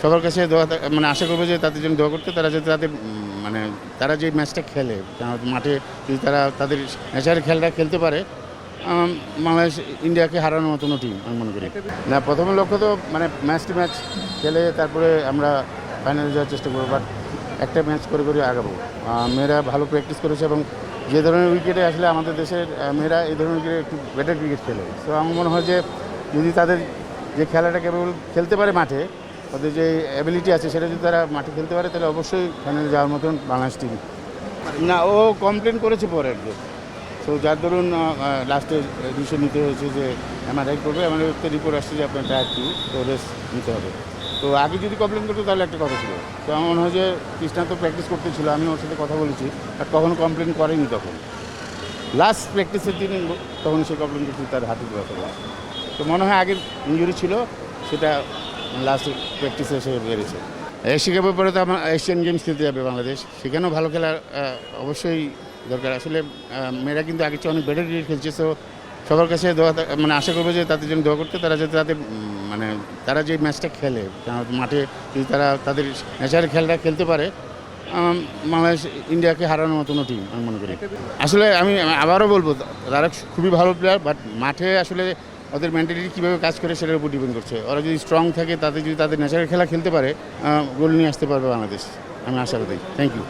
সবার কাছে দোয়া মানে আশা করবো যে তাদের জন্য দোয়া করতে, তারা যাতে তাদের মানে তারা যে ম্যাচটা খেলে মাঠে যদি তারা তাদের ন্যাচারাল খেলাটা খেলতে পারে, বাংলাদেশ ইন্ডিয়াকে হারানোর মতন টিম আমি মনে করি। না, প্রথম লক্ষ্য তো মানে ম্যাচ টু ম্যাচ খেলে তারপরে আমরা ফাইনালে যাওয়ার চেষ্টা করবো, বাট একটা ম্যাচ করে করে আগাবো। মেয়েরা ভালো প্র্যাকটিস করেছে এবং যে ধরনের উইকেটে আসলে আমাদের দেশের মেয়েরা এই ধরনের উইকেটে একটু বেটার ক্রিকেট খেলে। তো আমার মনে হয় যে যদি তাদের যে খেলাটা কেবল খেলতে পারে মাঠে, ওদের যে অ্যাবিলিটি আছে সেটা যদি তারা মাঠে খেলতে পারে, তাহলে অবশ্যই ফাইনালে যাওয়ার মতন বাংলাদেশ টিম। না, ও কমপ্লেন করেছে পরে একদম। তো যার ধরুন লাস্টে ডিসিশন নিতে হয়েছে যে এমআরআই করবে, এমআরআই রিপোর্ট আসছে যে আপনার টায়ার টু, তো রেস্ট নিতে হবে। তো আগে যদি কমপ্লেন করতো তাহলে একটা কথা ছিল। তো আমার মনে হয় যে কৃষ্ণা তো প্র্যাকটিস করতেছিল, আমি ওর সাথে কথা বলেছি, আর কখনো কমপ্লেন করেনি। তখন লাস্ট প্র্যাকটিসের দিন তখন সে কমপ্লেন করছে তার হাতে ব্যথা। তো মনে হয় আগের ইঞ্জুরি ছিল, সেটা লাস্ট প্র্যাকটিসে এসে বেড়েছে। এশিয়া কাপের পরে তো আমার এশিয়ান গেমস খেলতে যাবে বাংলাদেশ, সেখানেও ভালো খেলা অবশ্যই দরকার। আসলে মেয়েরা কিন্তু আগের চেয়ে অনেক বেটার ক্রিকেট খেলছে। তো সবার কাছে দোয়া মানে আশা করবো যে তাদের জন্য দোয়া করতে, তারা যাতে তাদের মানে তারা যে ম্যাচটা খেলে মাঠে যদি তারা তাদের ন্যাচারাল খেলাটা খেলতে পারে, বাংলাদেশ ইন্ডিয়াকে হারানোর মতন টিম আমি মনে করি। আসলে আমি আবারও বলবো, তারা খুবই ভালো প্লেয়ার, বাট মাঠে আসলে ওদের মেন্টালিটি কীভাবে কাজ করে সেটার উপর ডিপেন্ড করছে। ওরা যদি স্ট্রং থাকে, তাদের যদি তাদের ন্যাচারাল খেলা খেলতে পারে, গোল নিয়ে আসতে পারবে বাংলাদেশ, আমি আশা করি। Thank you.